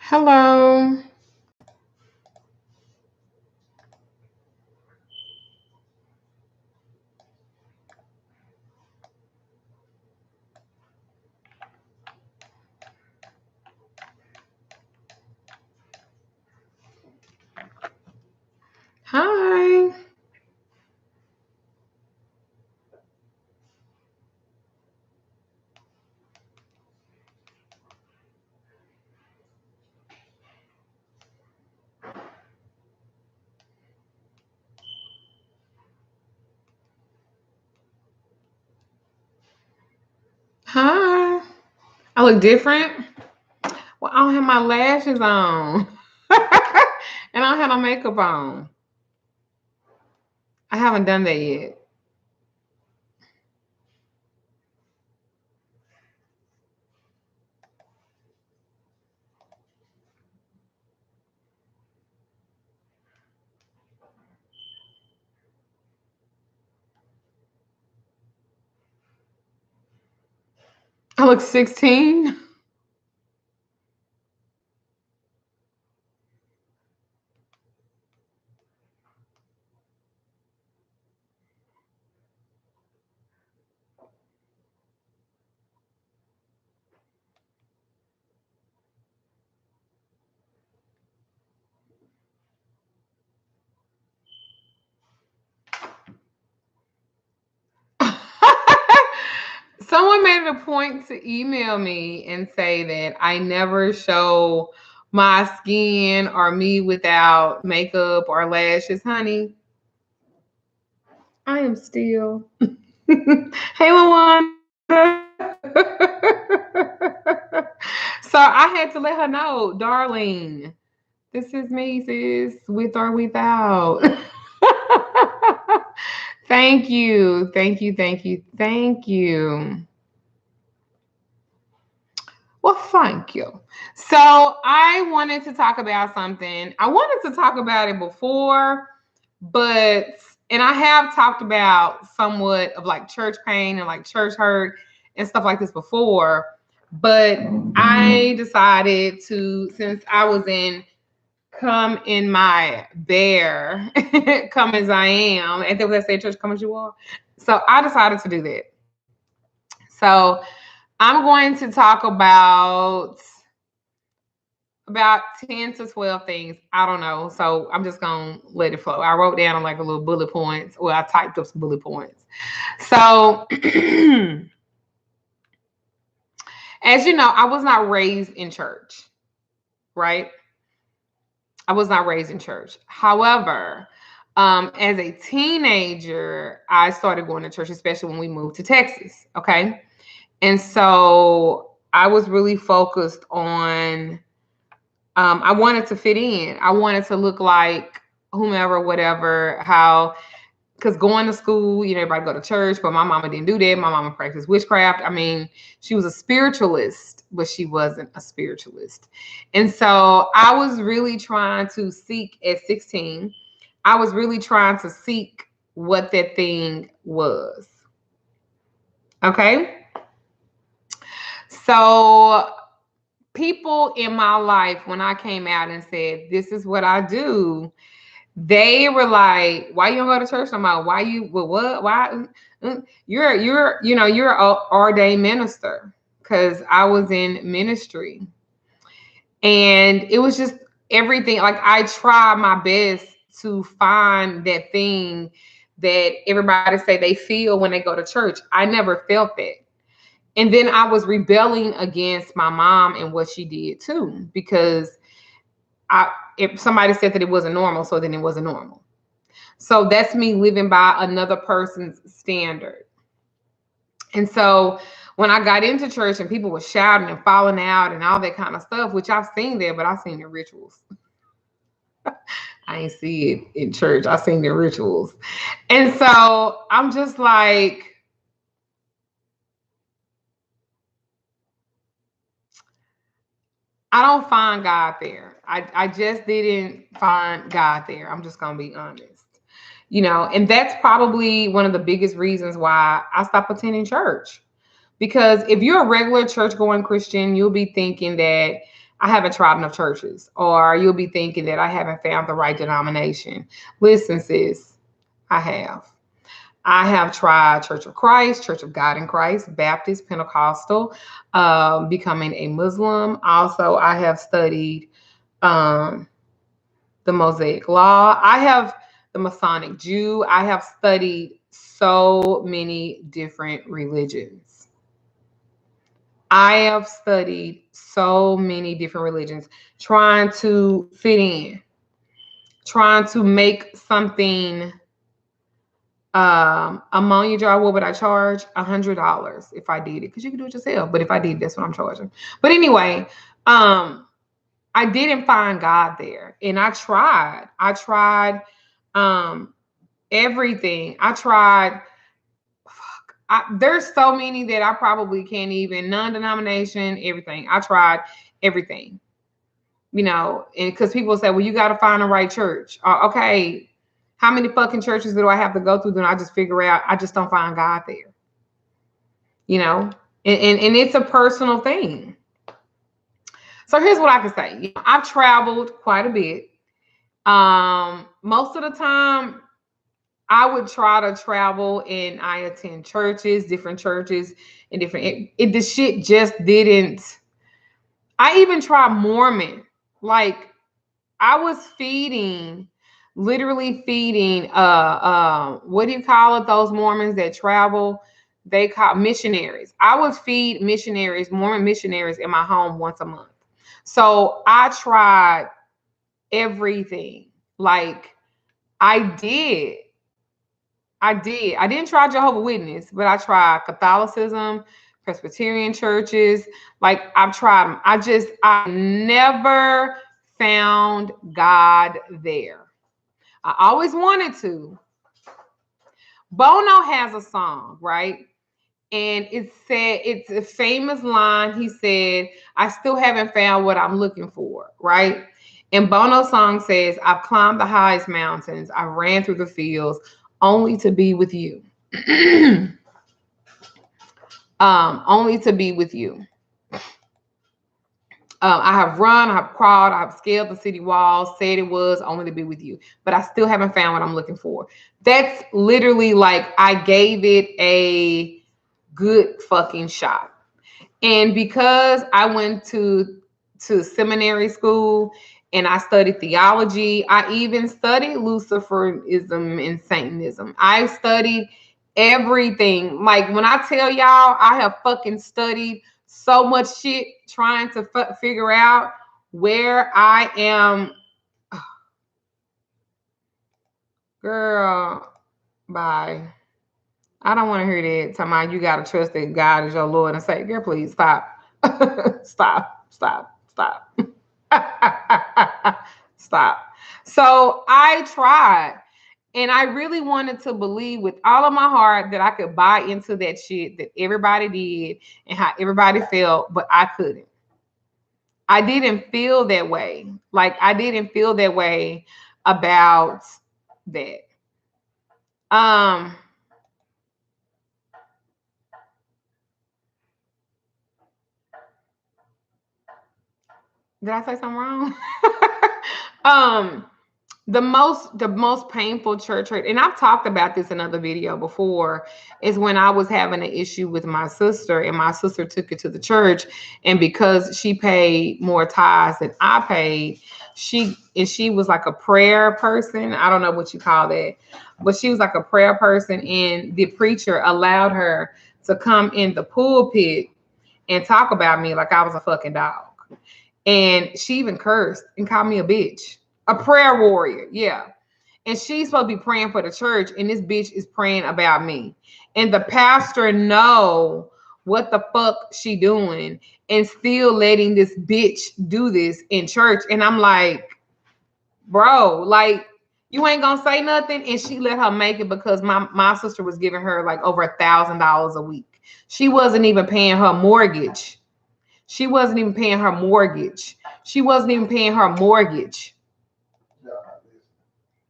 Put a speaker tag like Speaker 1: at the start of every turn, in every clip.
Speaker 1: Hello. Hi. Hi. I look different. Well, I don't have my lashes on. And I don't have no makeup on. I haven't done that yet. I look 16. Someone made it a point to email me and say that I never show my skin or me without makeup or lashes. Honey, I am still. Hey, Luana. So I had to let her know, darling, this is me, sis, with or without. Thank you. Thank you. Thank you. Thank you. Well, thank you. So I wanted to talk about something. I wanted to talk about it before, but and I have talked about somewhat of like church pain and like church hurt and stuff like this before, but I decided to, since I was in come in my bear, come as I am, and then they say church, come as you are. So I decided to do that. So I'm going to talk about 10 to 12 things. I don't know. So I'm just going to let it flow. I wrote down like a little bullet points. Well, I typed up some bullet points. So, as you know, I was not raised in church, right? I was not raised in church. However, as a teenager, I started going to church, especially when we moved to Texas. Okay. And so I was really focused on I wanted to fit in. I wanted to look like whomever, whatever, how, because going to school, everybody go to church, but my mama didn't do that. My mama practiced witchcraft. I mean, she was a spiritualist, but she wasn't a spiritualist. And so I was really trying to seek at 16, I was really trying to seek what that thing was. Okay. So people in my life, when I came out and said, this is what I do, they were like, why you don't go to church no more? Why you, well, what? Why? You're a ordained minister, because I was in ministry. And it was just everything. Like I tried my best to find that thing that everybody say they feel when they go to church. I never felt that. And then I was rebelling against my mom and what she did too, because if somebody said that it wasn't normal, so then it wasn't normal. So that's me living by another person's standard. And so when I got into church and people were shouting and falling out and all that kind of stuff, which I've seen there, but I've seen the rituals. I ain't see it in church. I've seen the rituals. And so I'm just like, I don't find God there. I just didn't find God there. I'm just going to be honest. And that's probably one of the biggest reasons why I stopped attending church. Because if you're a regular church going Christian, you'll be thinking that I haven't tried enough churches. Or you'll be thinking that I haven't found the right denomination. Listen, sis, I have. I have tried Church of Christ, Church of God in Christ, Baptist, Pentecostal, becoming a Muslim. Also, I have studied um, the Mosaic Law. I have the Masonic Jew. I have studied so many different religions. I have studied so many different religions, trying to fit in, trying to make something ammonia jar. What would I charge? $100 if I did it, because you can do it yourself. But if I did, that's what I'm charging. But anyway, I didn't find God there, and I tried. I tried everything. I tried. There's so many that I probably can't even, non-denomination, everything. I tried everything, you know, and because people say, well, you got to find the right church. Okay, how many fucking churches do I have to go through? Then I just figure out I just don't find God there, you know, and it's a personal thing. So here's what I can say. You know, I've traveled quite a bit. Most of the time, I would try to travel and I attend churches, different churches, and different. The shit just didn't. I even tried Mormon. Like, I was feeding, literally feeding. What do you call it? Those Mormons that travel, they call missionaries. I would feed missionaries, Mormon missionaries, in my home once a month. So I tried everything. Like, I did. I did. I didn't try Jehovah's Witness, but I tried Catholicism, Presbyterian churches. Like, I've tried them. I never found God there. I always wanted to. Bono has a song, right? And it's a famous line. He said, I still haven't found what I'm looking for, right? And Bono's song says, I've climbed the highest mountains. I ran through the fields only to be with you. Only to be with you. I have run, I have crawled, I have scaled the city walls, said it was only to be with you, but I still haven't found what I'm looking for. That's literally like I gave it a good fucking shot. And because I went to seminary school and I studied theology, I even studied Luciferism and Satanism. I studied everything. Like, when I tell y'all, I have fucking studied so much shit trying to figure out where I am. Girl, bye. I don't want to hear that. Talking about you got to trust that God is your Lord and Savior. Please stop. Stop. Stop. Stop. Stop. So I tried. And I really wanted to believe with all of my heart that I could buy into that shit that everybody did and how everybody felt, but I couldn't. I didn't feel that way. Like, I didn't feel that way about that. Did I say something wrong? um the most painful church hurt, and I've talked about this in another video before, is when I was having an issue with my sister, and my sister took it to the church, and because she paid more tithes than I paid, she was like a prayer person. I don't know what you call that, but she was like a prayer person, and the preacher allowed her to come in the pulpit and talk about me like I was a fucking dog. And she even cursed and called me a bitch. A prayer warrior, yeah. And she's supposed to be praying for the church, and this bitch is praying about me. And the pastor know what the fuck she doing and still letting this bitch do this in church. And I'm like, bro, like, you ain't gonna say nothing. And she let her make it because my sister was giving her like over $1,000 a week. She wasn't even paying her mortgage. She wasn't even paying her mortgage. She wasn't even paying her mortgage.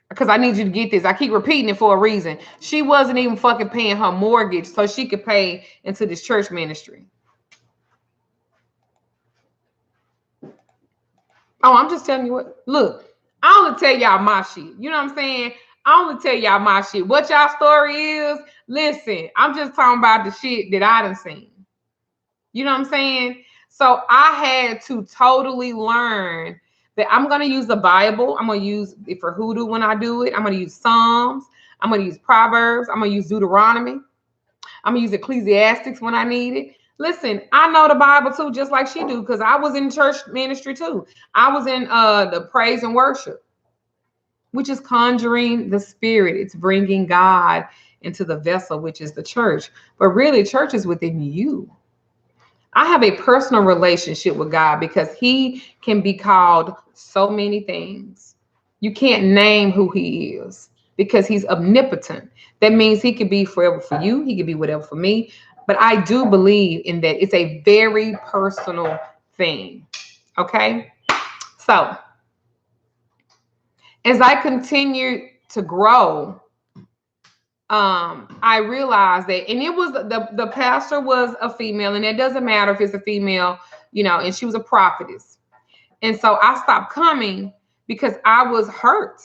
Speaker 1: Because I need you to get this. I keep repeating it for a reason. She wasn't even fucking paying her mortgage so she could pay into this church ministry. Oh, I'm just telling you what. Look, I only tell y'all my shit. You know what I'm saying? I only tell y'all my shit. What y'all story is, listen, I'm just talking about the shit that I done seen. You know what I'm saying? So I had to totally learn that I'm going to use the Bible. I'm going to use it for hoodoo when I do it. I'm going to use Psalms. I'm going to use Proverbs. I'm going to use Deuteronomy. I'm going to use Ecclesiastics when I need it. Listen, I know the Bible too, just like she do, because I was in church ministry too. I was in the praise and worship, which is conjuring the spirit. It's bringing God into the vessel, which is the church. But really, church is within you. I have a personal relationship with God because he can be called so many things. You can't name who he is because he's omnipotent. That means he could be forever for you. He could be whatever for me. But I do believe in that. It's a very personal thing. Okay. So as I continue to grow, I realized that, and it was the pastor was a female, and it doesn't matter if it's a female, you know, and she was a prophetess. And so I stopped coming because I was hurt.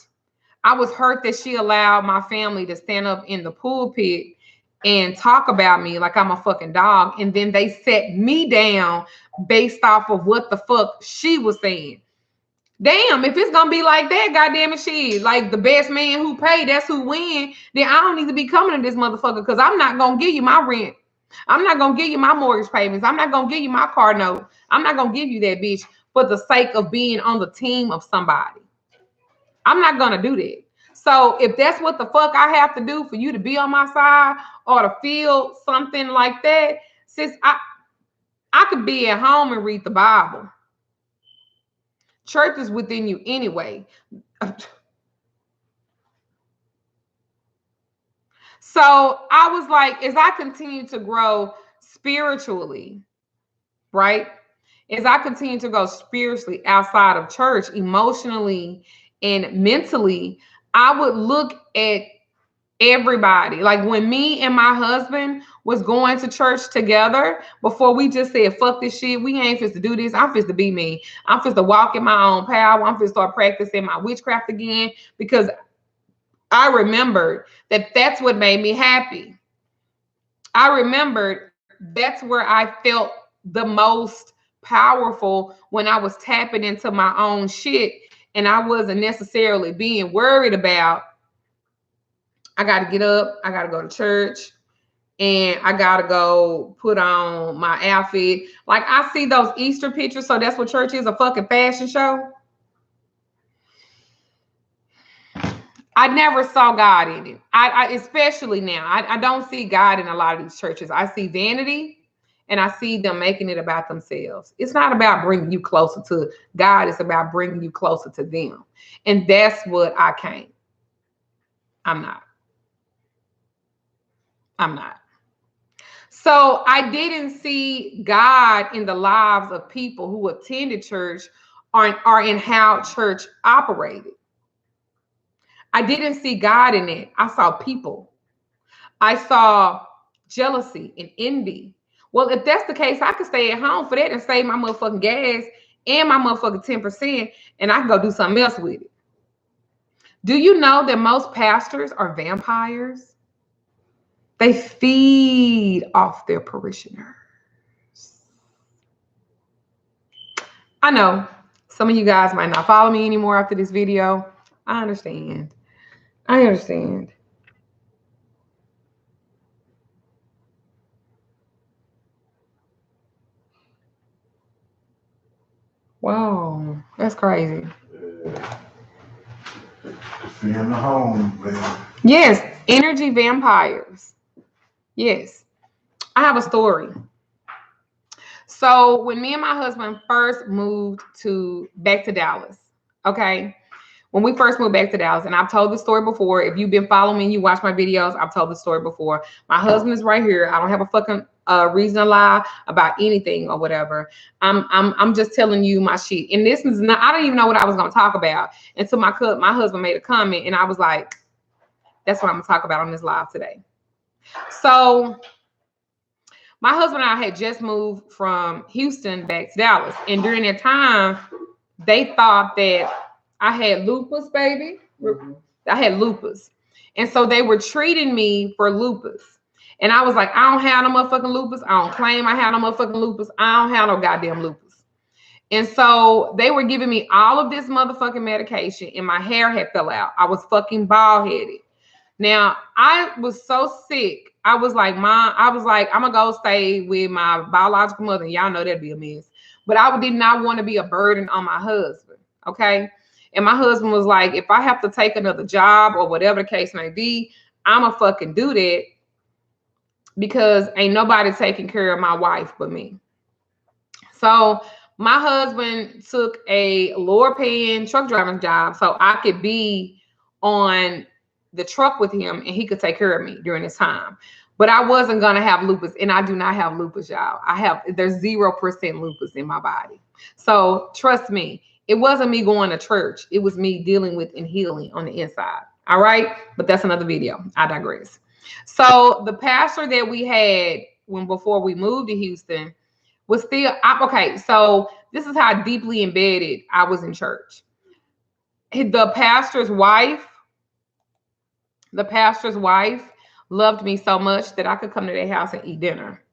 Speaker 1: I was hurt that she allowed my family to stand up in the pulpit and talk about me like I'm a fucking dog. And then they set me down based off of what the fuck she was saying. Damn, if it's gonna be like that, goddamn it, shit. Like the best man who pay, that's who win. Then I don't need to be coming to this motherfucker because I'm not gonna give you my rent. I'm not gonna give you my mortgage payments. I'm not gonna give you my car note. I'm not gonna give you that bitch for the sake of being on the team of somebody. I'm not gonna do that. So if that's what the fuck I have to do for you to be on my side or to feel something like that, sis, I could be at home and read the Bible. Church is within you anyway. So I was like, as I continue to grow spiritually, right? As I continue to go spiritually outside of church, emotionally and mentally, I would look at everybody. Like when me and my husband was going to church together, before we just said, fuck this shit, we ain't fit to do this. I'm fit to be me. I'm fit to walk in my own power. I'm fit to start practicing my witchcraft again because I remembered that that's what made me happy. I remembered that's where I felt the most powerful when I was tapping into my own shit and I wasn't necessarily being worried about, I got to get up, I got to go to church, and I got to go put on my outfit. Like I see those Easter pictures, so that's what church is, a fucking fashion show. I never saw God in it. I especially now, I don't see God in a lot of these churches. I see vanity and I see them making it about themselves. It's not about bringing you closer to God. It's about bringing you closer to them. And that's what I can't. I'm not. I'm not. So I didn't see God in the lives of people who attended church or in how church operated. I didn't see God in it. I saw people. I saw jealousy and envy. Well, if that's the case, I could stay at home for that and save my motherfucking gas and my motherfucking 10%, and I can go do something else with it. Do you know that most pastors are vampires? They feed off their parishioners. I know some of you guys might not follow me anymore after this video. I understand. I understand. Wow, that's crazy.
Speaker 2: In the home, man.
Speaker 1: Yes, energy vampires. Yes. I have a story. So when me and my husband first moved back to Dallas, okay, when we first moved back to Dallas, and I've told this story before. If you've been following me, you watch my videos, I've told the story before. My husband is right here. I don't have a fucking reason to lie about anything or whatever. I'm just telling you my shit. And this is not, I don't even know what I was gonna talk about until my husband made a comment, and I was like, that's what I'm gonna talk about on this live today. So my husband and I had just moved from Houston back to Dallas. And during that time, they thought that I had lupus, baby. I had lupus. And so they were treating me for lupus. And I was like, I don't have no motherfucking lupus. I don't claim I have no motherfucking lupus. I don't have no goddamn lupus. And so they were giving me all of this motherfucking medication, and my hair had fell out. I was fucking bald headed. Now, I was so sick. I was like, Mom, I'm gonna go stay with my biological mother. Y'all know that'd be a mess. But I did not want to be a burden on my husband. Okay. And my husband was like, if I have to take another job or whatever the case may be, I'ma fucking do that, because ain't nobody taking care of my wife but me. So my husband took a lower paying truck driving job so I could be on the truck with him and he could take care of me during this time. But I wasn't gonna have lupus, and I do not have lupus, y'all. There's 0% lupus in my body. So trust me, it wasn't me going to church. It was me dealing with and healing on the inside. All right, but that's another video. I digress. So the pastor that we had before we moved to Houston was still okay. So this is how deeply embedded I was in church. The pastor's wife loved me so much that I could come to their house and eat dinner.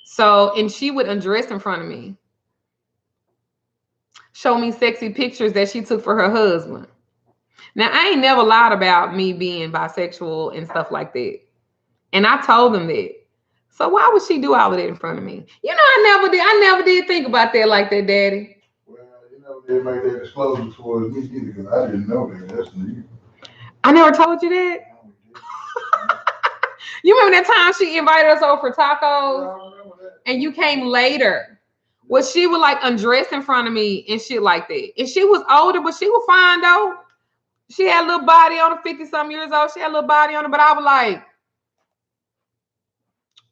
Speaker 1: So, and she would undress in front of me, show me sexy pictures that she took for her husband. Now, I ain't never lied about me being bisexual and stuff like that. And I told them that. So why would she do all of that in front of me? You know, I never did think about that like that, Daddy.
Speaker 2: Well, they made that disclosure towards me either, because I didn't know that. That's new.
Speaker 1: I never told you that. You remember that time she invited us over for tacos? And you came later. Well, she would like undress in front of me and shit like that. And she was older, but she was fine though. She had a little body on her, 50-some years old. She had a little body on her, but I was like,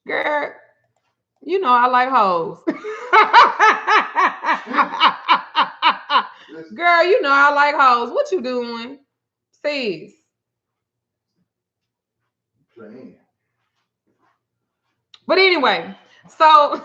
Speaker 1: girl, you know I like hoes. Girl, you know I like hoes. What you doing? Sis. But anyway, so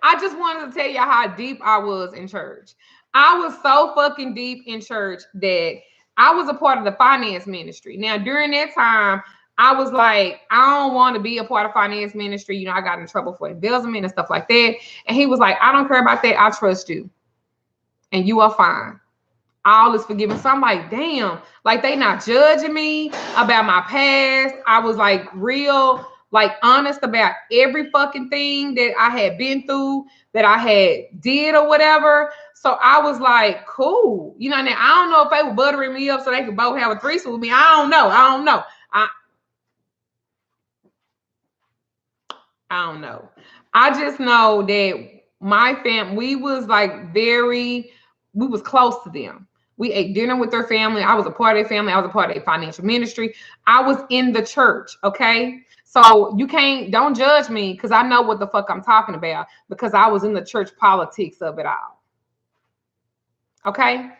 Speaker 1: I just wanted to tell you how deep I was in church. I was so fucking deep in church that I was a part of the finance ministry. Now, during that time, I was like, I don't want to be a part of finance ministry. You know, I got in trouble for embezzlement and stuff like that. And he was like, I don't care about that. I trust you. And you are fine. All is forgiven. So I'm like, damn, like they not judging me about my past. I was like real, like honest about every fucking thing that I had been through, that I had did or whatever. So I was like, cool. You know, now I don't know if they were buttering me up so they could both have a threesome with me. I don't know. I don't know. I just know that my family, we was close to them. We ate dinner with their family. I was a part of their family. I was a part of their financial ministry. I was in the church, okay? So don't judge me, because I know what the fuck I'm talking about, because I was in the church politics of it all. Okay?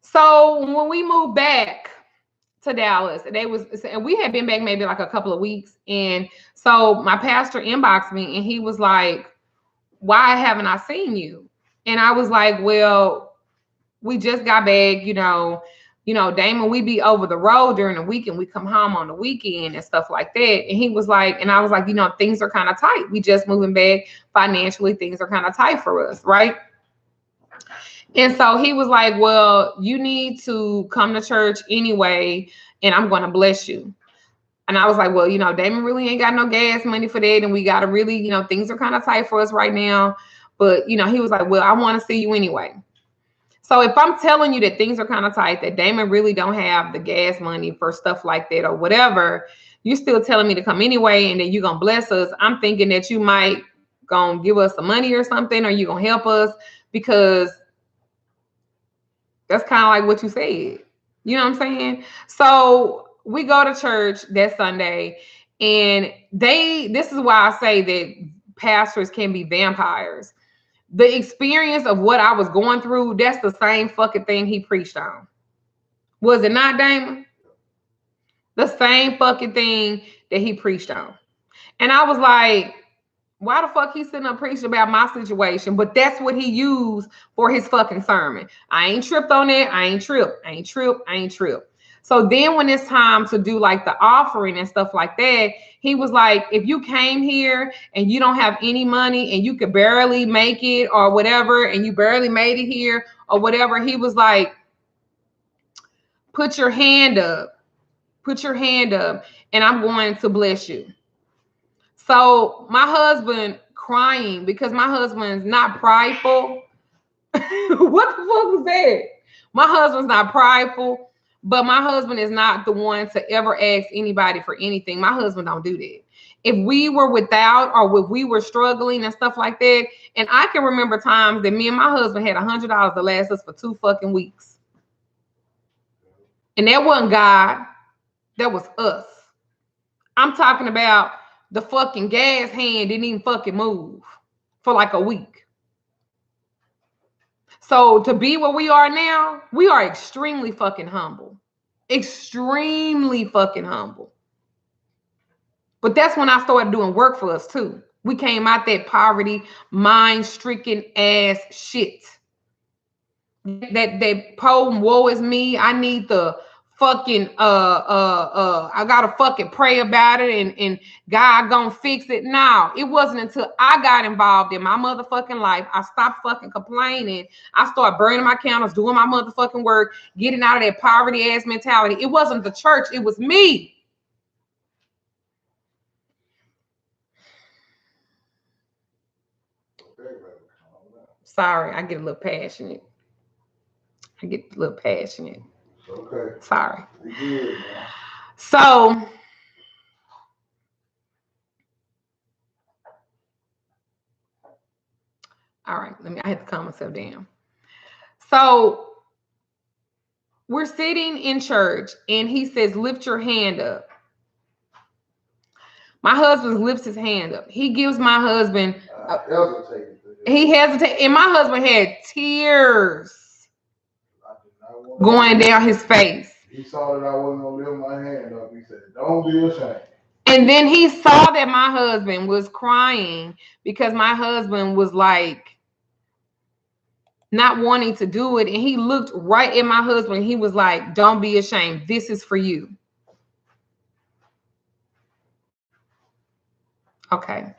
Speaker 1: So when we moved back to Dallas, and we had been back maybe like a couple of weeks. And so my pastor inboxed me and he was like, why haven't I seen you? And I was like, well, we just got back, Damon, we be over the road during the weekend. We come home on the weekend and stuff like that. And he was like, and I was like, things are kind of tight. We just moving back financially. Things are kind of tight for us, right? And so he was like, well, you need to come to church anyway, and I'm going to bless you. And I was like, well, Damon really ain't got no gas money for that. And we got to really, things are kind of tight for us right now. But, he was like, well, I want to see you anyway. So if I'm telling you that things are kind of tight, that Damon really don't have the gas money for stuff like that or whatever, you're still telling me to come anyway, and then you're going to bless us. I'm thinking that you might going to give us some money or something, or you're going to help us, because that's kind of like what you said. You know what I'm saying? So we go to church that Sunday, and this is why I say that pastors can be vampires. The experience of what I was going through, that's the same fucking thing he preached on. Was it not, Damon? The same fucking thing that he preached on. And I was like, Why the fuck he sitting up preaching about my situation? But that's what he used for his fucking sermon. I ain't tripped on it. I ain't tripped. I ain't tripped. I ain't tripped. So then when it's time to do like the offering and stuff like that, he was like, if you came here and you don't have any money and you could barely make it or whatever, and you barely made it here or whatever, he was like, put your hand up. Put your hand up and I'm going to bless you. So my husband crying because my husband's not prideful. What the fuck was that? My husband's not prideful, but my husband is not the one to ever ask anybody for anything. My husband don't do that. If we were without or if we were struggling and stuff like that, and I can remember times that me and my husband had $100 to last us for 2 fucking weeks. And that wasn't God. That was us. I'm talking about the fucking gas hand didn't even fucking move for like a week. So to be where we are now, we are extremely fucking humble. Extremely fucking humble. But that's when I started doing work for us too. We came out that poverty, mind-stricken ass shit. That poem, woe is me. I need the fucking I gotta fucking pray about it and God gonna fix it. No, it wasn't until I got involved in my motherfucking life. I stopped fucking complaining. I started burning my candles, doing my motherfucking work, getting out of that poverty ass mentality. It wasn't the church, it was me. Sorry, I get a little passionate.
Speaker 2: Okay.
Speaker 1: Sorry.
Speaker 2: Good,
Speaker 1: So all right, I had to calm myself down. So we're sitting in church and he says, lift your hand up. My husband lifts his hand up. He gives my husband, he hesitated, and my husband had tears going down his face.
Speaker 2: He saw that I wasn't going to lift my hand up. He said, don't be ashamed.
Speaker 1: And then he saw that my husband was crying because my husband was like not wanting to do it. And he looked right at my husband. He was like, don't be ashamed. This is for you. Okay.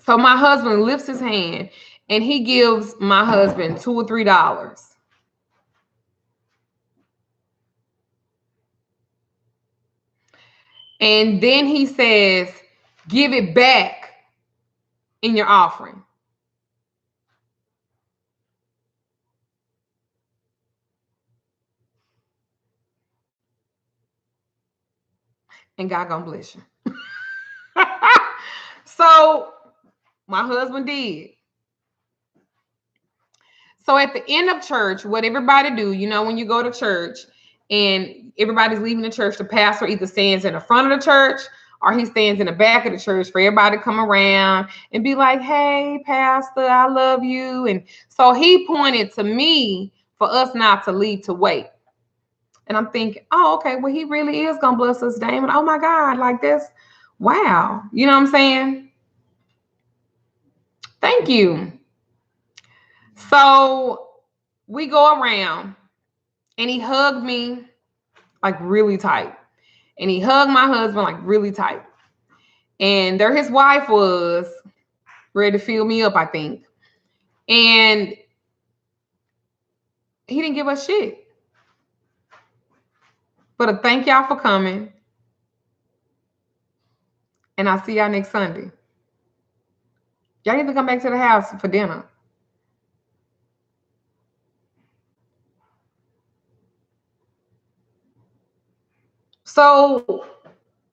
Speaker 1: So my husband lifts his hand and he gives my husband $2 or $3. And then he says, give it back in your offering. And God gonna bless you. So my husband did. So at the end of church, what everybody do, you know, when you go to church and everybody's leaving the church, the pastor either stands in the front of the church or he stands in the back of the church for everybody to come around and be like, hey, pastor, I love you. And so he pointed to me for us not to leave to wait. And I'm thinking, oh, okay, well, he really is going to bless us, Damon. Oh, my God, like this. Wow. You know what I'm saying? Thank you. So we go around and he hugged me like really tight. And he hugged my husband like really tight. And there his wife was ready to fill me up, I think. And he didn't give us shit. But a thank y'all for coming. And I'll see y'all next Sunday. Y'all need to come back to the house for dinner. So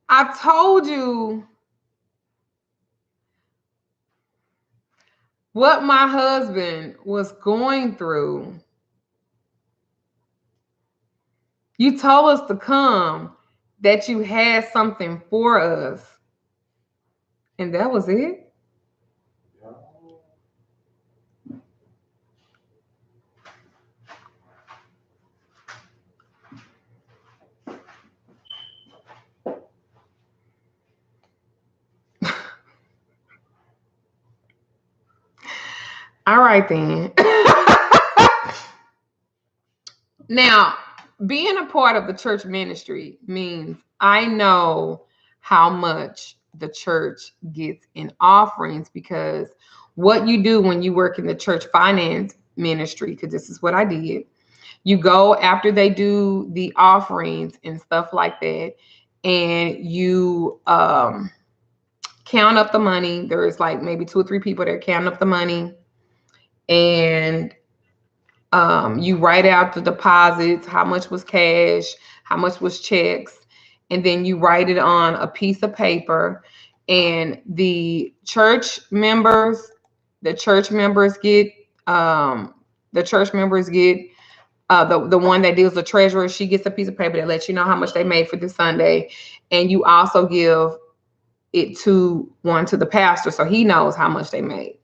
Speaker 1: I told you what my husband was going through. You told us to come, that you had something for us. And that was it. All right then. Now, being a part of the church ministry means I know how much the church gets in offerings, because what you do when you work in the church finance ministry, because this is what I did, you go after they do the offerings and stuff like that, and you count up the money. There's like maybe 2 or 3 people that count up the money, and you write out the deposits, how much was cash, how much was checks, and then you write it on a piece of paper. And the church members get, the church members get, the one that deals the treasurer, she gets a piece of paper that lets you know how much they made for this Sunday, and you also give it to the pastor, so he knows how much they made.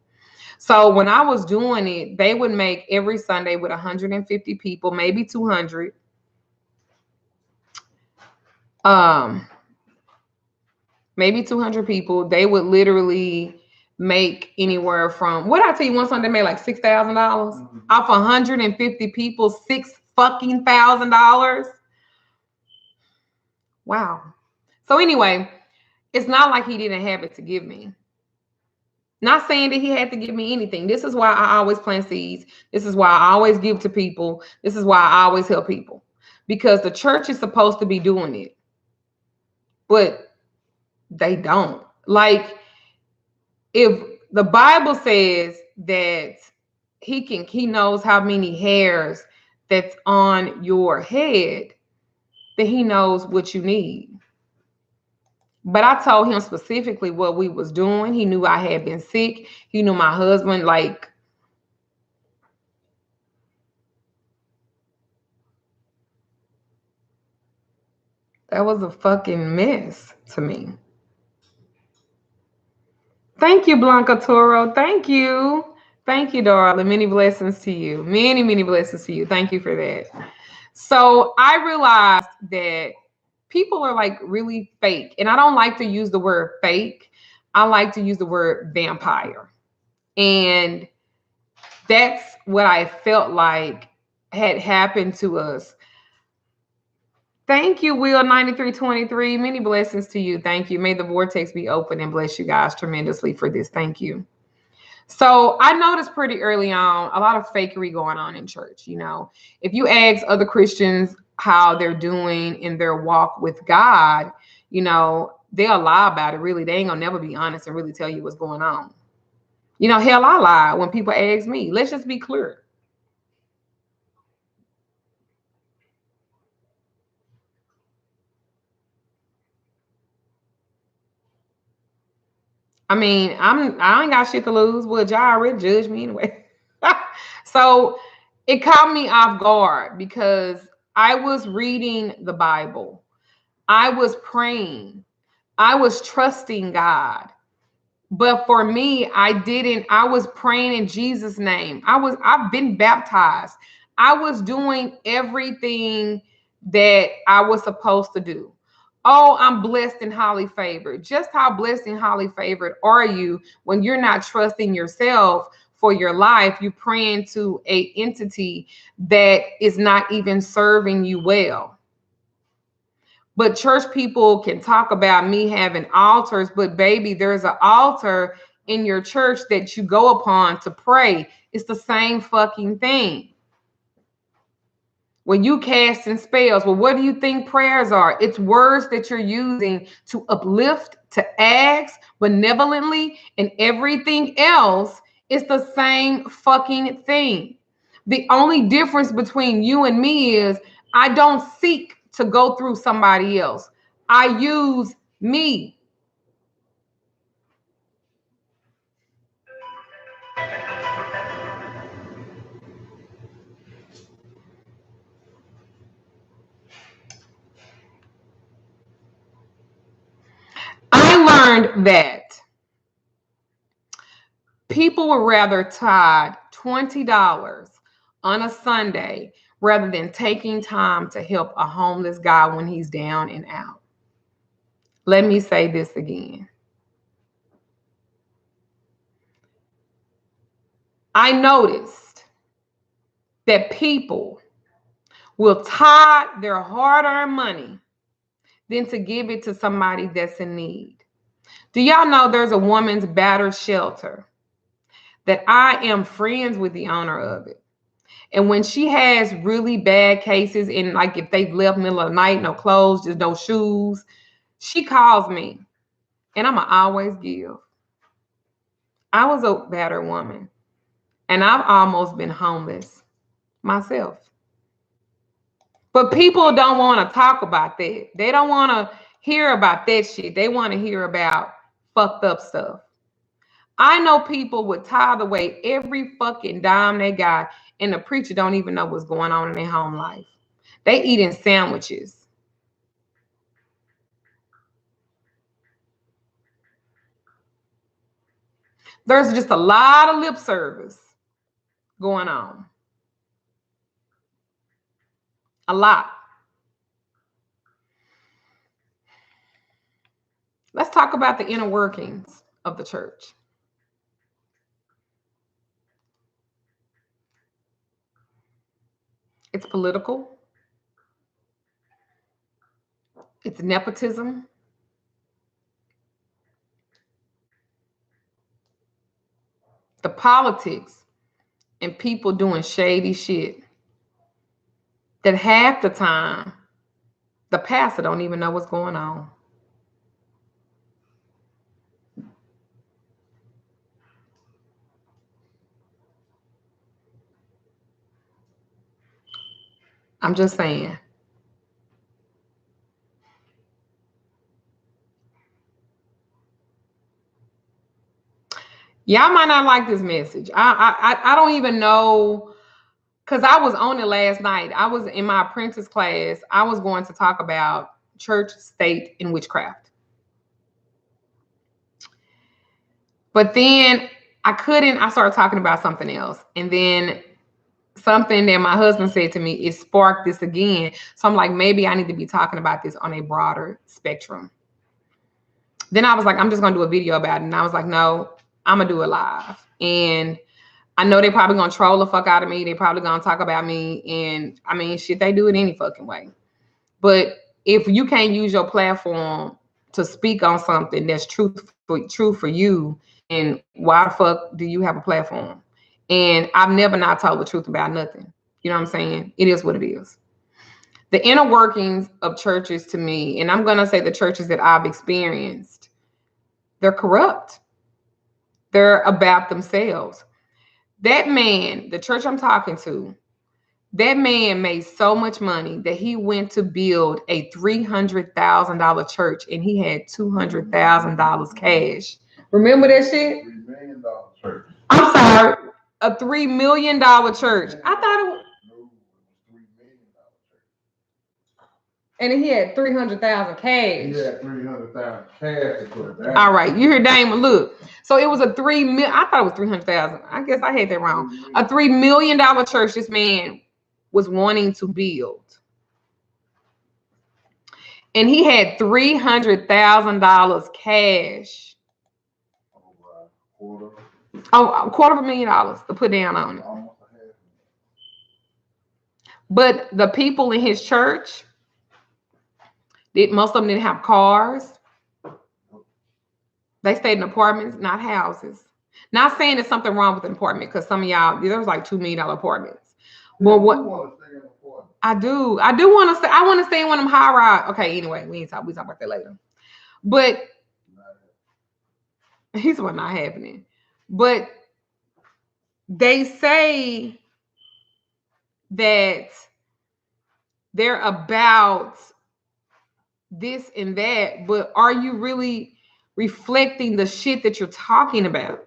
Speaker 1: So when I was doing it, they would make every Sunday with 150 people, maybe 200. Maybe 200 people. They would literally make anywhere from, what I tell you, one Sunday made like $6,000 off 150 people, $6,000. Wow. So anyway, it's not like he didn't have it to give me. Not saying that he had to give me anything. This is why I always plant seeds. This is why I always give to people. This is why I always help people. Because the church is supposed to be doing it. But they don't. Like, if the Bible says that he knows how many hairs that's on your head, that he knows what you need. But I told him specifically what we was doing. He knew I had been sick. He knew my husband, like, that was a fucking mess to me. Thank you, Blanca Toro. Thank you. Thank you, darling. Many blessings to you. Many, many blessings to you. Thank you for that. So I realized that people are like really fake. And I don't like to use the word fake. I like to use the word vampire. And that's what I felt like had happened to us. Thank you, Will 9323. Many blessings to you. Thank you. May the vortex be open and bless you guys tremendously for this. Thank you. So I noticed pretty early on a lot of fakery going on in church. You know, if you ask other Christians how they're doing in their walk with God, you know, they'll lie about it. Really, they ain't gonna never be honest and really tell you what's going on. You know, hell, I lie when people ask me. Let's just be clear. I mean, I ain't got shit to lose. Well, y'all already judge me anyway. So it caught me off guard because I was reading the Bible. I was praying. I was trusting God. But for me, I was praying in Jesus' name. I've been baptized. I was doing everything that I was supposed to do. Oh, I'm blessed and highly favored. Just how blessed and highly favored are you when you're not trusting yourself for your life? You're praying to a entity that is not even serving you well. But church people can talk about me having altars, but baby, there's an altar in your church that you go upon to pray. It's the same fucking thing. When you casting spells, well, what do you think prayers are? It's words that you're using to uplift, to ask benevolently, and everything else is the same fucking thing. The only difference between you and me is I don't seek to go through somebody else. I use me. I learned that people would rather tithe $20 on a Sunday rather than taking time to help a homeless guy when he's down and out. Let me say this again. I noticed that people will tie their hard-earned money than to give it to somebody that's in need. Do y'all know there's a woman's battered shelter that I am friends with the owner of it? And when she has really bad cases, and like if they've left middle of the night, no clothes, just no shoes, she calls me and I'ma always give. I was a battered woman and I've almost been homeless myself. But people don't want to talk about that. They don't want to hear about that shit. They want to hear about fucked up stuff. I know people would tithe away every fucking dime they got, and the preacher don't even know what's going on in their home life. They eating sandwiches. There's just a lot of lip service going on. A lot. Let's talk about the inner workings of the church. It's political. It's nepotism. The politics and people doing shady shit that half the time the pastor don't even know what's going on. I'm just saying. Y'all might not like this message. I don't even know, because I was on it last night. I was in my apprentice class. I was going to talk about church, state, and witchcraft. But then I started talking about something else. And then something that my husband said to me, it sparked this again. So I'm like, maybe I need to be talking about this on a broader spectrum. Then I was like, I'm just going to do a video about it. And I was like, no, I'm going to do it live. And I know they're probably going to troll the fuck out of me. They're probably going to talk about me. And I mean, shit, they do it any fucking way. But if you can't use your platform to speak on something that's true for you, and why the fuck do you have a platform? And I've never not told the truth about nothing. You know what I'm saying? It is what it is. The inner workings of churches to me, and I'm going to say the churches that I've experienced, they're corrupt. They're about themselves. That man, the church I'm talking to, that man made so much money that he went to build a $300,000 church and he had $200,000 cash. Remember that shit?
Speaker 2: $3 million church.
Speaker 1: I'm sorry, a $3 million church. I thought it was.
Speaker 2: No, it was $3 million church.
Speaker 1: And he had 300,000 cash.
Speaker 2: He had 300,000 cash to put down.
Speaker 1: All right, you hear Damon? Look, so it was a 3 million. I thought it was 300,000. I guess I had that wrong. A $3 million church. This man was wanting to build, and he had $300,000 cash. Oh, $250,000 to put down on it. But the people in his church, most of them didn't have cars. They stayed in apartments, not houses. Not saying there's something wrong with an apartment, because some of y'all, there was like $2 million apartments. Well, what I do want to say, I want to stay in one of them high rise. Okay, anyway, we talk about that later. But he's what not happening. But they say that they're about this and that, but are you really reflecting the shit that you're talking about?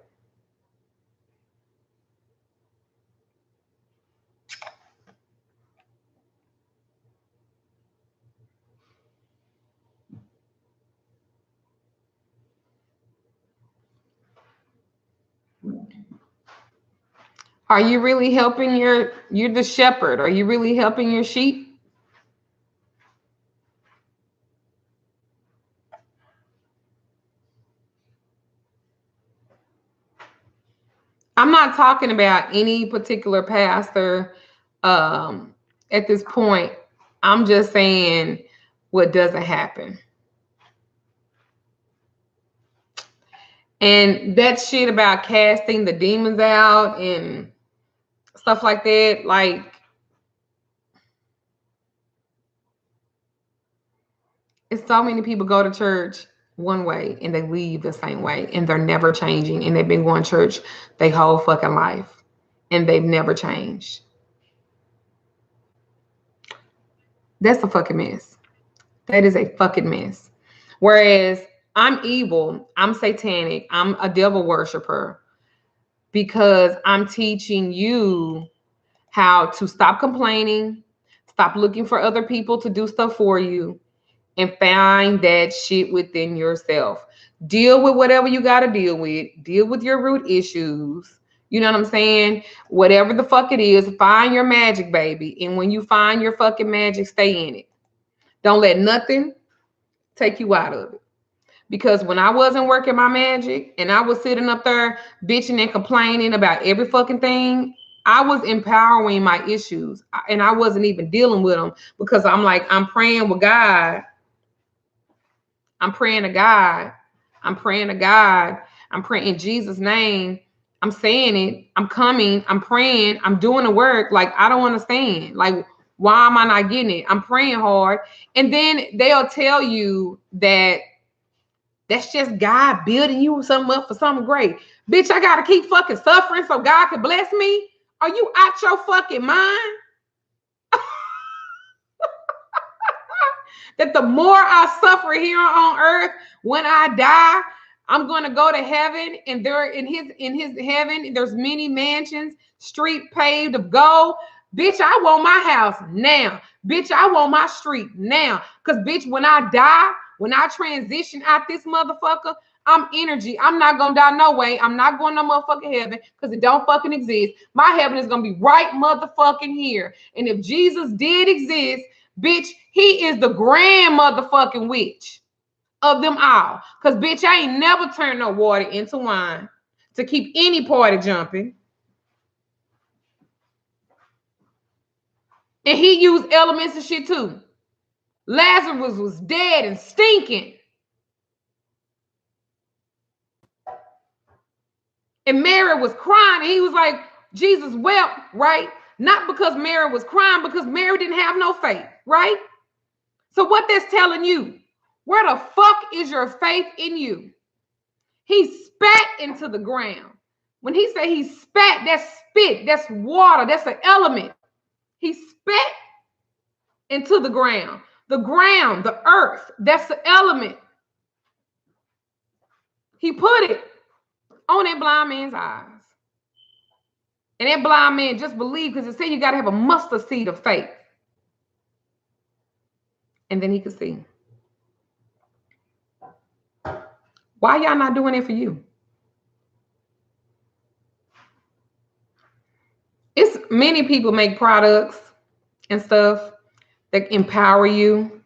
Speaker 1: Are you really helping you're the shepherd? Are you really helping your sheep? I'm not talking about any particular pastor at this point. I'm just saying what doesn't happen. And that shit about casting the demons out and stuff like that, like, it's so many people go to church one way and they leave the same way and they're never changing, and they've been going to church their whole fucking life and they've never changed. That's a fucking mess. That is a fucking mess. Whereas I'm evil, I'm satanic, I'm a devil worshiper because I'm teaching you how to stop complaining, stop looking for other people to do stuff for you, and find that shit within yourself. Deal with whatever you got to deal with. Deal with your root issues. You know what I'm saying? Whatever the fuck it is, find your magic, baby. And when you find your fucking magic, stay in it. Don't let nothing take you out of it. Because when I wasn't working my magic and I was sitting up there bitching and complaining about every fucking thing, I was empowering my issues and I wasn't even dealing with them because I'm like, I'm praying with God. I'm praying to God. I'm praying to God. I'm praying in Jesus' name. I'm saying it. I'm coming. I'm praying. I'm doing the work. Like, I don't understand. Like, why am I not getting it? I'm praying hard. And then they'll tell you that that's just God building you something up for something great. Bitch, I got to keep fucking suffering so God can bless me? Are you out your fucking mind? That the more I suffer here on earth, when I die, I'm going to go to heaven, and there in his heaven, there's many mansions, street paved of gold. Bitch, I want my house now. Bitch, I want my street now. Because, bitch, when I die, when I transition out this motherfucker, I'm energy. I'm not going to die no way. I'm not going to no motherfucking heaven because it don't fucking exist. My heaven is going to be right motherfucking here. And if Jesus did exist, bitch, he is the grand motherfucking witch of them all. Because, bitch, I ain't never turned no water into wine to keep any party jumping. And he used elements and shit too. Lazarus was dead and stinking. And Mary was crying. And he was like, Jesus wept, right? Not because Mary was crying, because Mary didn't have no faith, right? So what that's telling you, where the fuck is your faith in you? He spat into the ground. When he say he spat, that's spit, that's water, that's an element. He spat into the ground. The ground, the earth, that's the element. He put it on that blind man's eyes. And that blind man just believed because it said you got to have a mustard seed of faith. And then he could see. Why y'all not doing it for you? It's many people make products and stuff that empower you.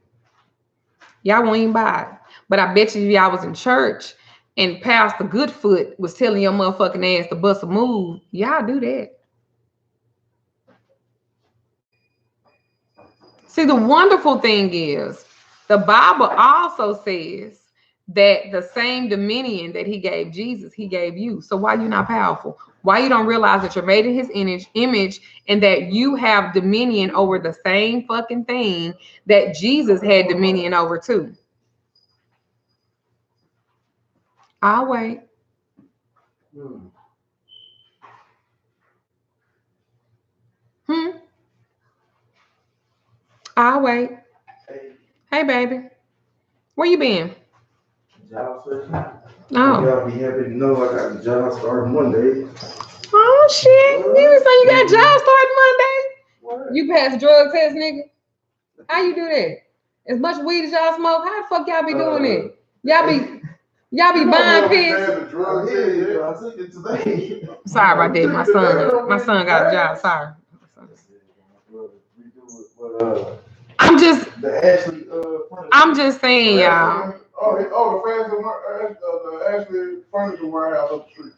Speaker 1: Y'all won't even buy it. But I bet you y'all was in church and Pastor Goodfoot was telling your motherfucking ass to bust a move. Y'all do that. See, the wonderful thing is the Bible also says that the same dominion that he gave Jesus, he gave you. So why you not powerful? Why you don't realize that you're made in his image and that you have dominion over the same fucking thing that Jesus had dominion over too? I'll wait. I'll wait. Hey, baby. Where you been?
Speaker 3: Job searching.
Speaker 1: Oh.
Speaker 3: Y'all be happy to know I got the job starting Monday.
Speaker 1: Oh, shit. You say you got a job starting Monday? What? You pass drug test, nigga? How you do that? As much weed as y'all smoke, how the fuck y'all be doing it? Y'all be buying pills?
Speaker 3: I took it today.
Speaker 1: Sorry about that. My son got a job. Sorry. I'm just saying, y'all.
Speaker 2: The Ashley Furniture Warehouse up the street.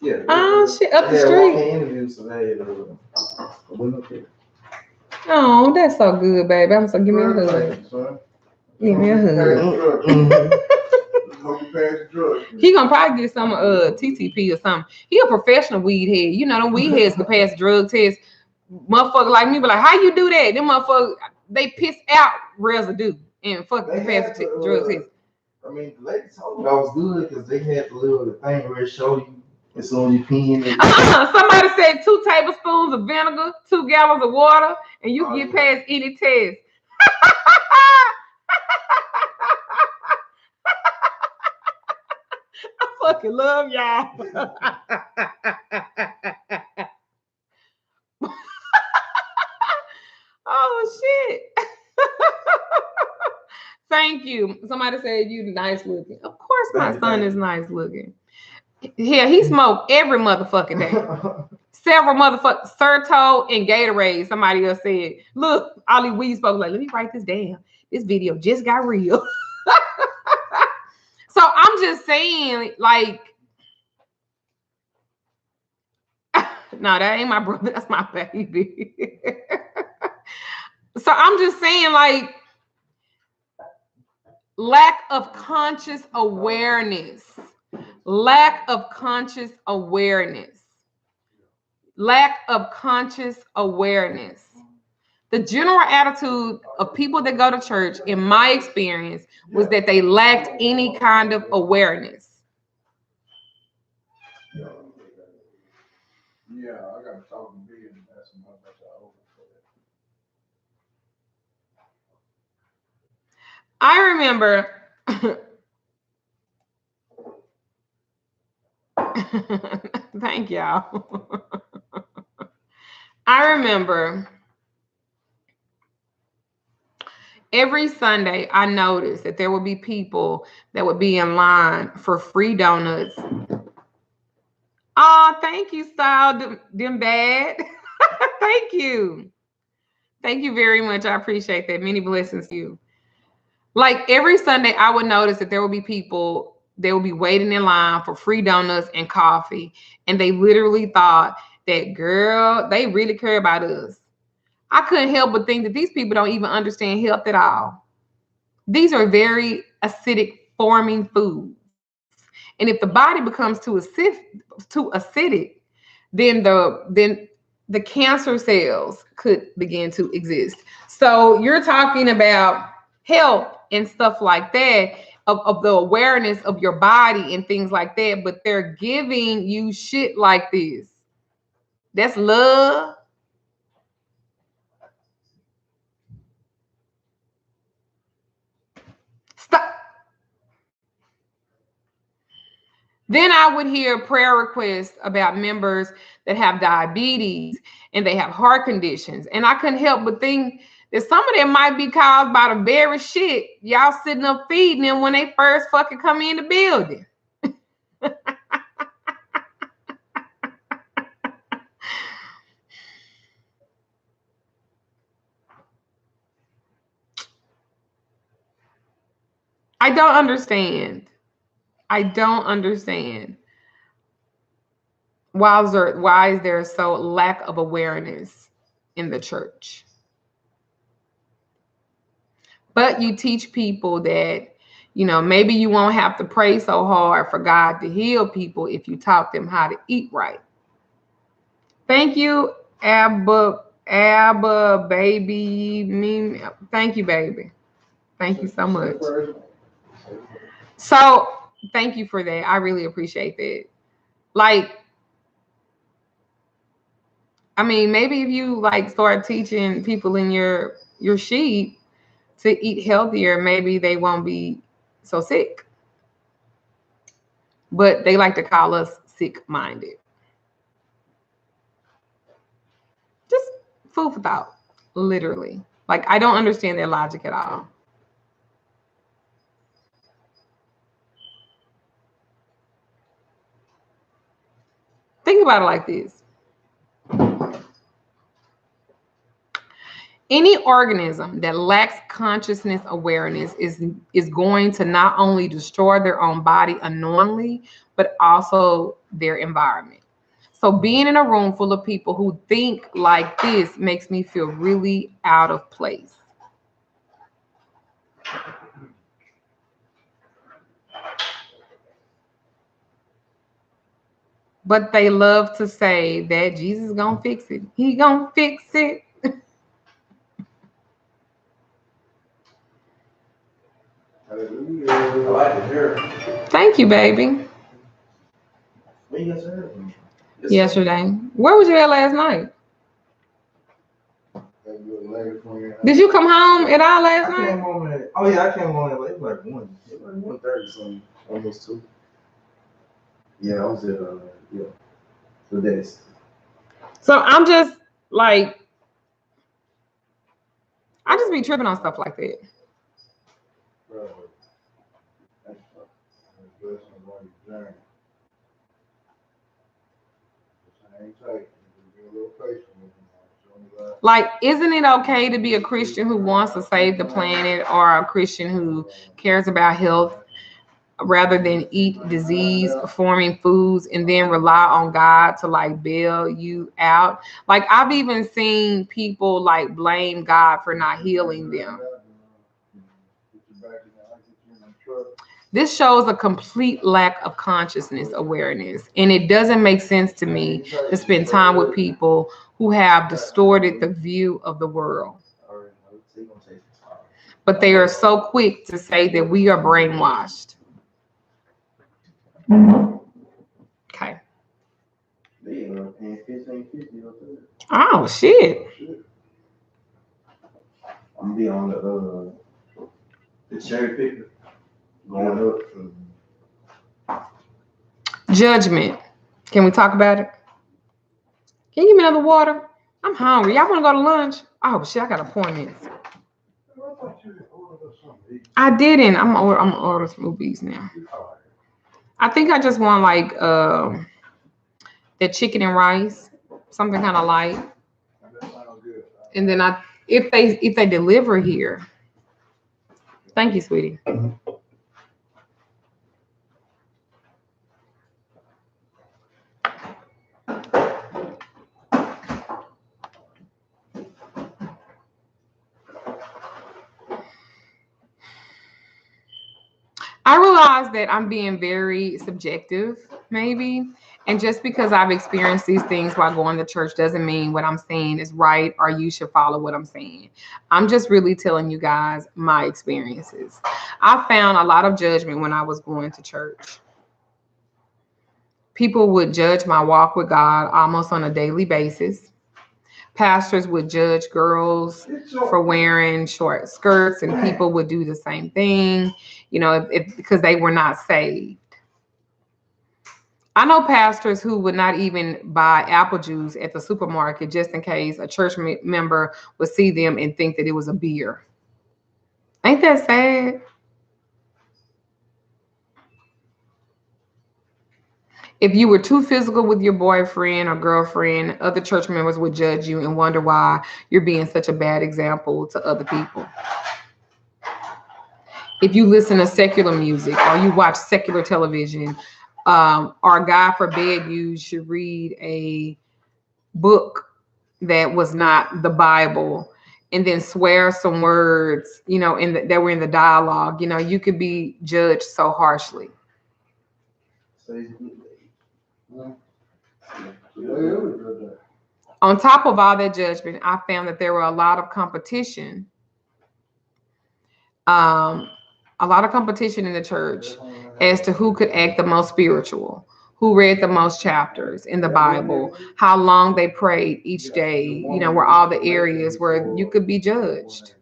Speaker 3: Yeah.
Speaker 1: Oh shit, up the
Speaker 3: Yeah,
Speaker 1: street.
Speaker 3: walk-in interviews today. Went up there.
Speaker 1: Oh, that's so good, baby. I'm so give me a
Speaker 2: Well,
Speaker 1: hug.
Speaker 2: thank you, son.
Speaker 1: Give me a
Speaker 2: Pass
Speaker 1: hug.
Speaker 2: the drug.
Speaker 3: Mhm.
Speaker 2: Hope you pass the drug.
Speaker 1: He gonna probably get some TTP or something. He a professional weed head. You know them weed heads can pass drug tests. Motherfucker like me be like, how you do that? Them motherfuckers they piss out residue and fucking
Speaker 3: They
Speaker 1: pass
Speaker 3: had
Speaker 1: the
Speaker 3: to,
Speaker 1: drug test.
Speaker 3: I mean, the lady told me I was good because they had the little thing where it showed you as soon as you pee in it.
Speaker 1: Somebody said 2 tablespoons of vinegar, 2 gallons of water, and you can get past any test. I fucking love y'all. Oh shit. Thank you. Somebody said you nice looking. Of course my son is nice looking. Yeah, he smoked every motherfucking day. Several motherfuckers, Serto and Gatorade. Somebody else said, look, all these weed smokers like, let me write this down. This video just got real. So I'm just saying, like, no, that ain't my brother. That's my baby. So I'm just saying, like, lack of conscious awareness. Lack of conscious awareness. Lack of conscious awareness. The general attitude of people that go to church, in my experience, was that they lacked any kind of awareness.
Speaker 2: Yeah, I got to talk to B and ask him how much I owe for that.
Speaker 1: I remember thank y'all. I remember every Sunday I noticed that there would be people that would be in line for free donuts. Oh, thank you, Style. Them bad. Thank you. Thank you very much. I appreciate that. Many blessings to you. Like every Sunday, I would notice that there would be people, they would be waiting in line for free donuts and coffee. And they literally thought that, girl, they really care about us. I couldn't help but think that these people don't even understand health at all. These are very acidic forming foods. And if the body becomes too acidic, then the cancer cells could begin to exist. So you're talking about health and stuff like that, of the awareness of your body and things like that, but they're giving you shit like this. That's love. Stop. Then I would hear prayer requests about members that have diabetes and they have heart conditions. And I couldn't help but think that some of them might be caused by the very shit y'all sitting up feeding them when they first fucking come in the building. I don't understand. I don't understand. Why is there so lack of awareness in the church? But you teach people that, maybe you won't have to pray so hard for God to heal people if you taught them how to eat right. Thank you, Abba, baby. Me, thank you, baby. Thank you so much. So thank you for that. I really appreciate that. Like, I mean, maybe if you like start teaching people in your sheet to eat healthier, maybe they won't be so sick. But they like to call us sick-minded. Just food for thought, literally. Like, I don't understand their logic at all. Think about it like this. Any organism that lacks consciousness awareness is going to not only destroy their own body unknowingly, but also their environment. So being in a room full of people who think like this makes me feel really out of place. But they love to say that Jesus gonna fix it. He gonna fix it.
Speaker 3: Hallelujah. I like it here.
Speaker 1: Thank you, baby.
Speaker 3: When you got served?
Speaker 1: Yesterday. Where was you at last night? Did you come home at all last
Speaker 3: I
Speaker 1: night?
Speaker 3: came home at, oh yeah, I came home at like 1. It was like 1:30 something, almost 2. Yeah, I was at yeah, the desk.
Speaker 1: So I'm just like, I just be tripping on stuff like that. Like, isn't it okay to be a Christian who wants to save the planet, or a Christian who cares about health rather than eat disease forming foods and then rely on God to like bail you out? Like, I've even seen people like blame God for not healing them. This shows a complete lack of consciousness awareness, and it doesn't make sense to me to spend time with people who have distorted the view of the world. But they are so quick to say that we are brainwashed. Okay. Oh shit.
Speaker 3: I'm gonna be on the cherry picker going up.
Speaker 1: Judgment. Can we talk about it? Can you give me another water? I'm hungry. Y'all want to go to lunch? Oh shit, I got appointments. I didn't. I'm gonna order some Ubies now. I think I just want like the chicken and rice, something kind of light. And then if they deliver here. Thank you, sweetie. I realize that I'm being very subjective, maybe. And just because I've experienced these things while going to church doesn't mean what I'm saying is right or you should follow what I'm saying. I'm just really telling you guys my experiences. I found a lot of judgment when I was going to church. People would judge my walk with God almost on a daily basis. Pastors would judge girls for wearing short skirts, and people would do the same thing, because they were not saved. I know pastors who would not even buy apple juice at the supermarket just in case a church member would see them and think that it was a beer. Ain't that sad? If you were too physical with your boyfriend or girlfriend, other church members would judge you and wonder why you're being such a bad example to other people. If you listen to secular music or you watch secular television, or God forbid you should read a book that was not the Bible and then swear some words, that were in the dialogue, you could be judged so harshly. On top of all that judgment, I found that there were a lot of competition. A lot of competition in the church as to who could act the most spiritual, who read the most chapters in the Bible, how long they prayed each day, were all the areas where you could be judged.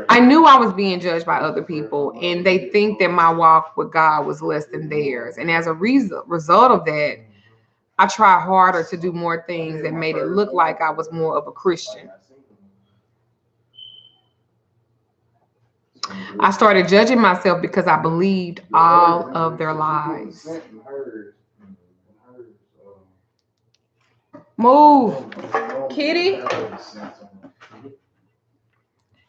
Speaker 1: I knew I was being judged by other people, and they think that my walk with God was less than theirs. And as a result of that, I tried harder to do more things that made it look like I was more of a Christian. I started judging myself because I believed all of their lies. Move. Kitty.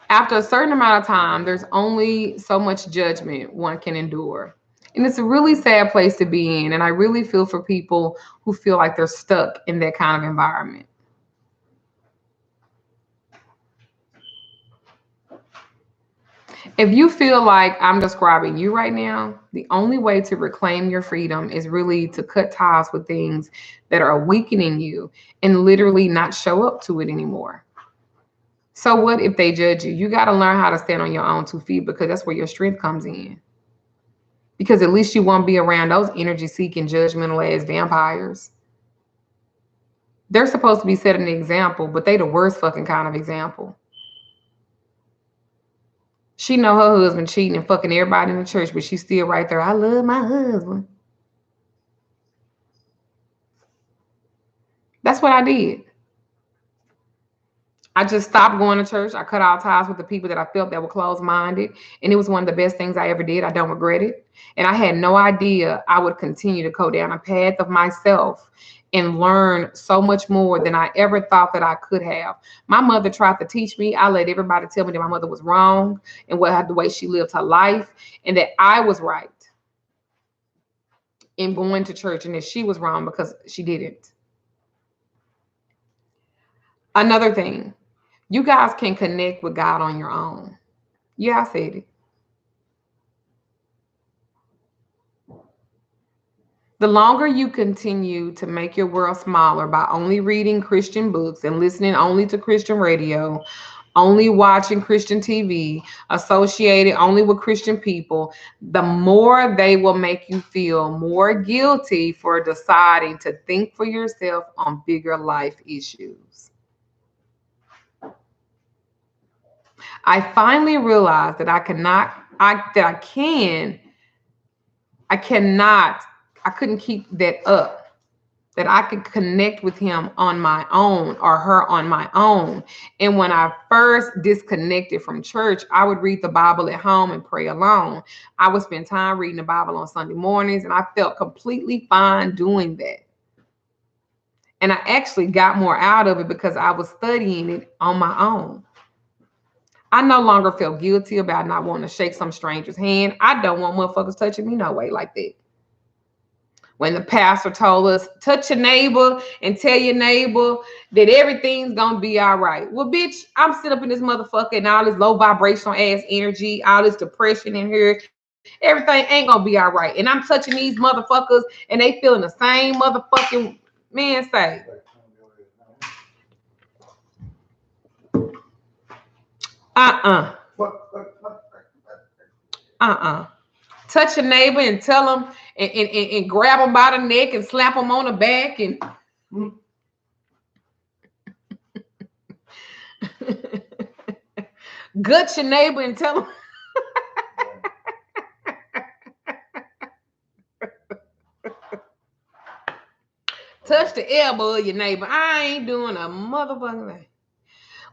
Speaker 1: After a certain amount of time, there's only so much judgment one can endure. And it's a really sad place to be in. And I really feel for people who feel like they're stuck in that kind of environment. If you feel like I'm describing you right now, the only way to reclaim your freedom is really to cut ties with things that are weakening you and literally not show up to it anymore. So what if they judge you? You got to learn how to stand on your own 2 feet, because that's where your strength comes in. Because at least you won't be around those energy-seeking, judgmental ass vampires. They're supposed to be setting the example, but they the worst fucking kind of example. She know her husband cheating and fucking everybody in the church, but she's still right there. I love my husband. That's what I did. I just stopped going to church. I cut all ties with the people that I felt that were closed-minded. And it was one of the best things I ever did. I don't regret it. And I had no idea I would continue to go down a path of myself and learn so much more than I ever thought that I could have. My mother tried to teach me. I let everybody tell me that my mother was wrong and the way she lived her life, and that I was right in going to church, and that she was wrong because she didn't. Another thing, you guys can connect with God on your own. Yeah, I said it. The longer you continue to make your world smaller by only reading Christian books and listening only to Christian radio, only watching Christian TV, associated only with Christian people, the more they will make you feel more guilty for deciding to think for yourself on bigger life issues. I finally realized that I couldn't keep that up, that I could connect with him on my own or her on my own. And when I first disconnected from church, I would read the Bible at home and pray alone. I would spend time reading the Bible on Sunday mornings, and I felt completely fine doing that. And I actually got more out of it because I was studying it on my own. I no longer felt guilty about not wanting to shake some stranger's hand. I don't want motherfuckers touching me no way like that. When the pastor told us, touch your neighbor and tell your neighbor that everything's gonna be all right. Well, bitch, I'm sitting up in this motherfucker and all this low vibrational ass energy, all this depression in here. Everything ain't gonna be all right. And I'm touching these motherfuckers and they feeling the same motherfucking, man, say. Touch your neighbor and tell them and grab them by the neck and slap them on the back and gut your neighbor and tell them. Touch the elbow of your neighbor. I ain't doing a motherfucking thing.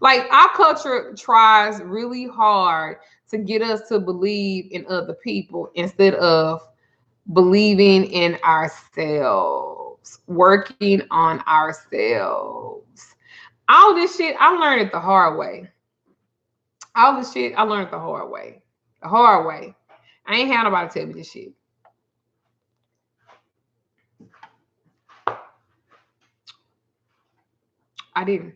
Speaker 1: Like, our culture tries really hard to get us to believe in other people instead of believing in ourselves, working on ourselves. All this shit, I learned it the hard way. All this shit, I learned the hard way. The hard way. I ain't had nobody tell me this shit. I didn't.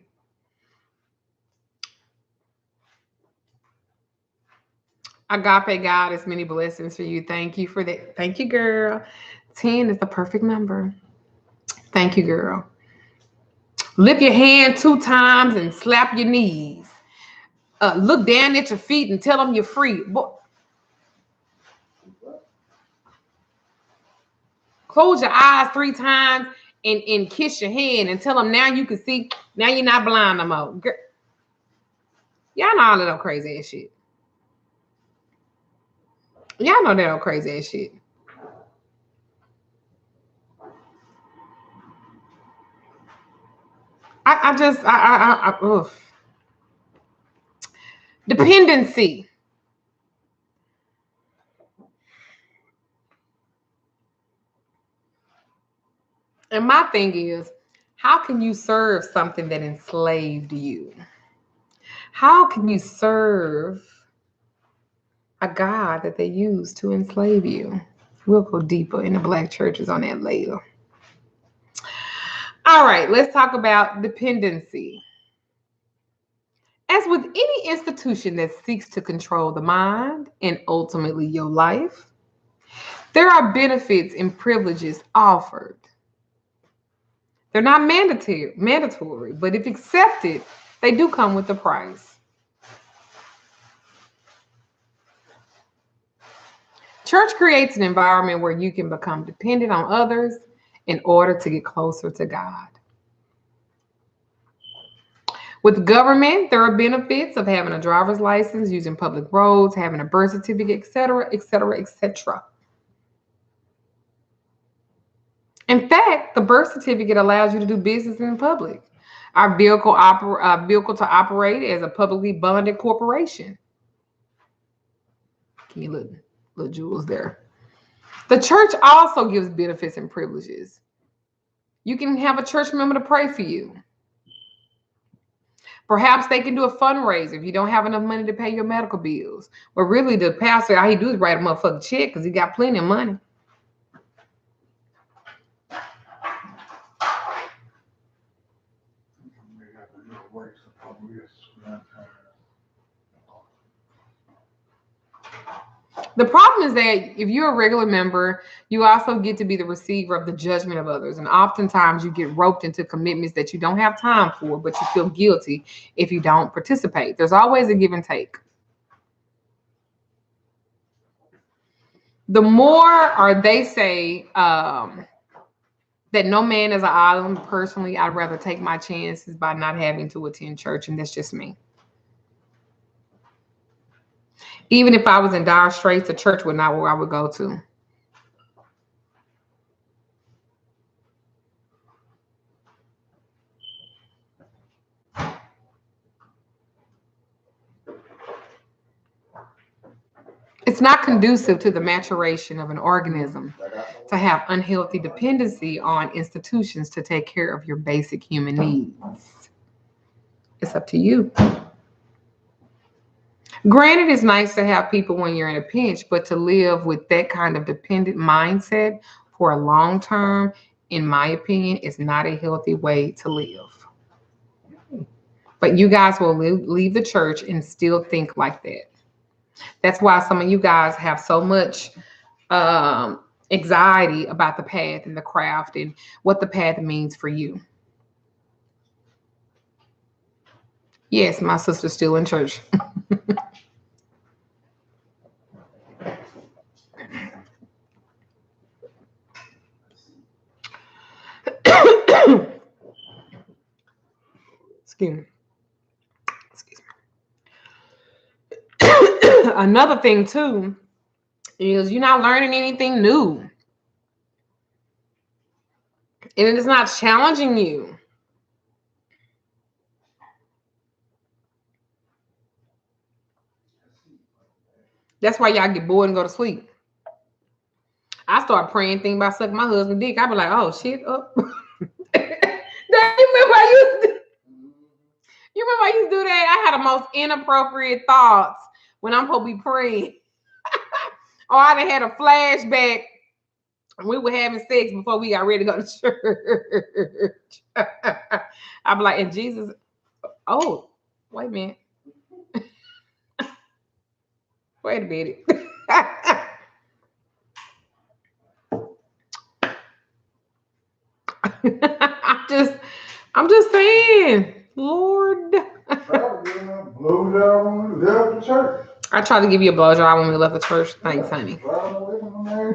Speaker 1: Agape God is many blessings for you. Thank you for that. Thank you, girl. 10 is the perfect number. Thank you, girl. Lift your hand 2 times and slap your knees. Look down at your feet and tell them you're free. Close your eyes 3 times and kiss your hand and tell them now you can see. Now you're not blind no more. Girl, y'all know all of that crazy ass shit. Y'all know that old crazy ass shit. Ugh. Dependency. And my thing is, how can you serve something that enslaved you? How can you serve a God that they used to enslave you? We'll go deeper in the Black churches on that later. All right, let's talk about dependency. As with any institution that seeks to control the mind and ultimately your life, there are benefits and privileges offered. They're not mandatory, but if accepted, they do come with a price. Church creates an environment where you can become dependent on others in order to get closer to God. With government, there are benefits of having a driver's license, using public roads, having a birth certificate, etc., etc., etc. In fact, the birth certificate allows you to do business in public. Our vehicle to operate as a publicly bonded corporation. Give me little jewels there. The church also gives benefits and privileges. You can have a church member to pray for you. Perhaps they can do a fundraiser if you don't have enough money to pay your medical bills. But really, the pastor, all he do is write a motherfucking check because he got plenty of money. The problem is that if you're a regular member, you also get to be the receiver of the judgment of others. And oftentimes you get roped into commitments that you don't have time for, but you feel guilty if you don't participate. There's always a give and take. The more, or they say that no man is an island. Personally, I'd rather take my chances by not having to attend church, and that's just me. Even if I was in dire straits, the church would not where I would go to. It's not conducive to the maturation of an organism to have unhealthy dependency on institutions to take care of your basic human needs. It's up to you. Granted, it's nice to have people when you're in a pinch, but to live with that kind of dependent mindset for a long term, in my opinion, is not a healthy way to live. But you guys will leave the church and still think like that. That's why some of you guys have so much anxiety about the path and the craft and what the path means for you. Yes, my sister's still in church. Excuse me. Another thing too is you're not learning anything new, and it is not challenging you. That's why y'all get bored and go to sleep. I start praying, thinking about sucking my husband's dick. I be like, oh shit, up. You remember I used to do that? I had the most inappropriate thoughts when I'm supposed to be praying. Or I had a flashback. We were having sex before we got ready to go to church. I'd be like, and Jesus, oh, wait a minute. Wait a minute. I'm just saying, Lord. I tried to give you a blowjob when we left the church. Thanks, honey.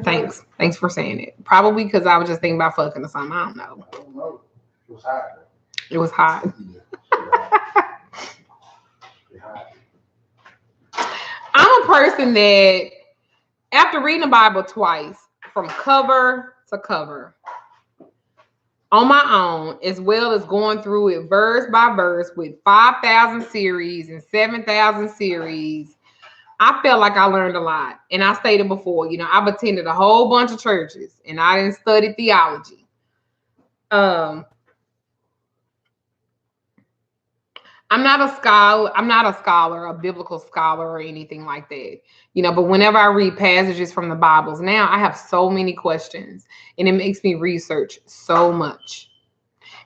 Speaker 1: Thanks for saying it. Probably because I was just thinking about fucking or something. I don't know.
Speaker 2: It was hot.
Speaker 1: It was hot. I'm a person that, after reading the Bible twice, from cover to cover, on my own, as well as going through it verse by verse with 5,000 series and 7,000 series, I felt like I learned a lot. And I stated before, I've attended a whole bunch of churches and I didn't study theology. I'm not a scholar. I'm not a scholar, a biblical scholar or anything like that. But whenever I read passages from the Bibles, now I have so many questions and it makes me research so much.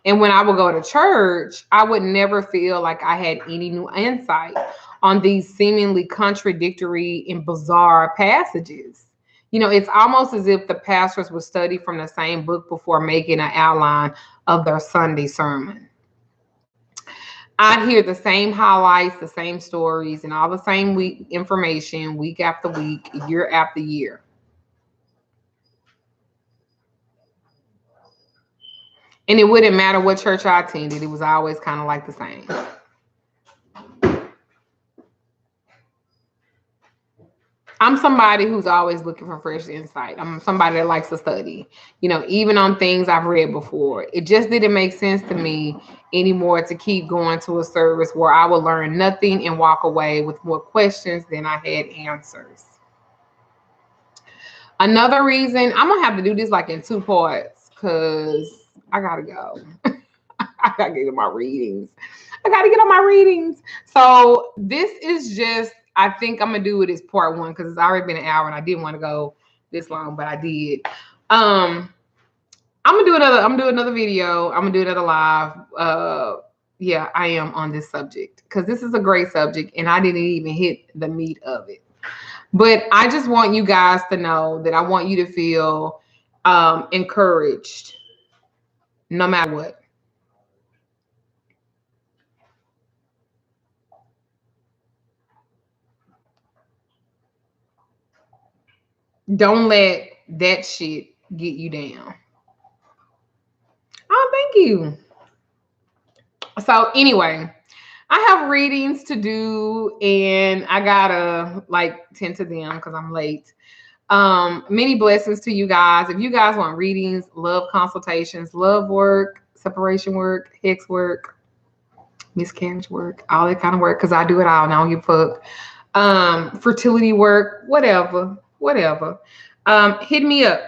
Speaker 1: And when I would go to church, I would never feel like I had any new insight on these seemingly contradictory and bizarre passages. It's almost as if the pastors would study from the same book before making an outline of their Sunday sermon. I'd hear the same highlights, the same stories, and all the same information week after week, year after year. And it wouldn't matter what church I attended, it was always kind of like the same. I'm somebody who's always looking for fresh insight. I'm somebody that likes to study, even on things I've read before. It just didn't make sense to me anymore to keep going to a service where I would learn nothing and walk away with more questions than I had answers. Another reason, I'm going to have to do this like in 2 parts because I got to go. I got to get on my readings. So this is just, I think I'm going to do it as part 1 because it's already been an hour and I didn't want to go this long, but I did. I'm going to do another video. I'm going to do another live. Yeah, I am on this subject because this is a great subject and I didn't even hit the meat of it. But I just want you guys to know that I want you to feel encouraged no matter what. Don't let that shit get you down. Oh, thank you. So anyway, I have readings to do and I gotta tend to them because I'm late. Many blessings to you guys. If you guys want readings, love consultations, love work, separation work, hex work, miscarriage work, all that kind of work, because I do it all. And I don't give a fuck. Fertility work, whatever. Hit me up.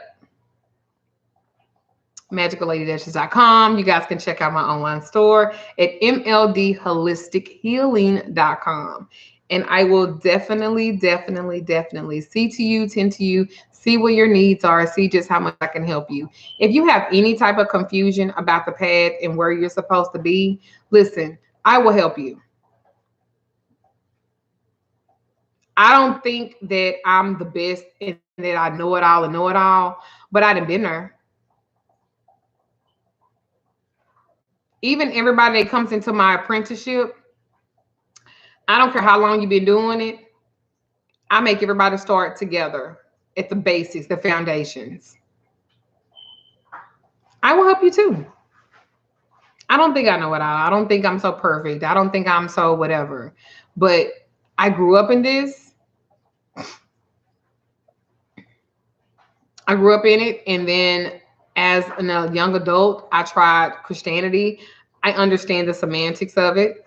Speaker 1: MagicalLadyDuchess.com. You guys can check out my online store at mldholistichealing.com. And I will definitely see to you, tend to you, see what your needs are, see just how much I can help you. If you have any type of confusion about the path and where you're supposed to be, listen, I will help you. I don't think that I'm the best and that I know it all, but I done been there. Even everybody that comes into my apprenticeship, I don't care how long you've been doing it, I make everybody start together at the basics, the foundations. I will help you too. I don't think I know it all. I don't think I'm so perfect. I don't think I'm so whatever. But I grew up in this. I grew up in it. And then as a young adult, I tried Christianity. I understand the semantics of it.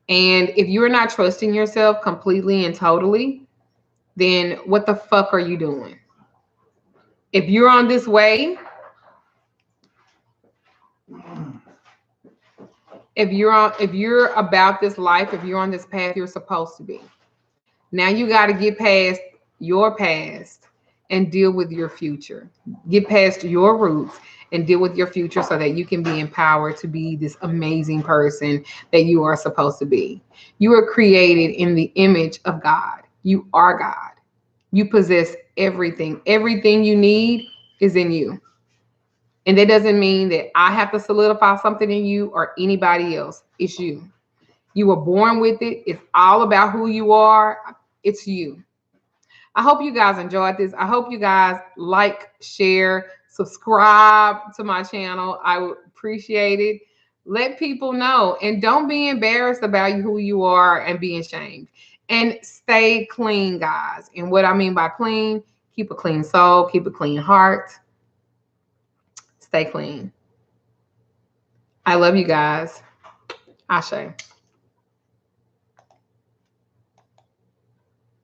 Speaker 1: And if you're not trusting yourself completely and totally, then what the fuck are you doing? If you're on this way, if you're about this life, if you're on this path you're supposed to be, now you got to get past your past and deal with your future. Get past your roots and deal with your future so that you can be empowered to be this amazing person that you are supposed to be. You are created in the image of God. You are God. You possess everything. Everything you need is in you. And that doesn't mean that I have to solidify something in you or anybody else. It's you. You were born with it. It's all about who you are. It's you. I hope you guys enjoyed this. I hope you guys like, share, subscribe to my channel. I would appreciate it. Let people know. And don't be embarrassed about who you are and being ashamed. And stay clean, guys. And what I mean by clean, keep a clean soul, keep a clean heart. Stay clean. I love you guys. Ashe.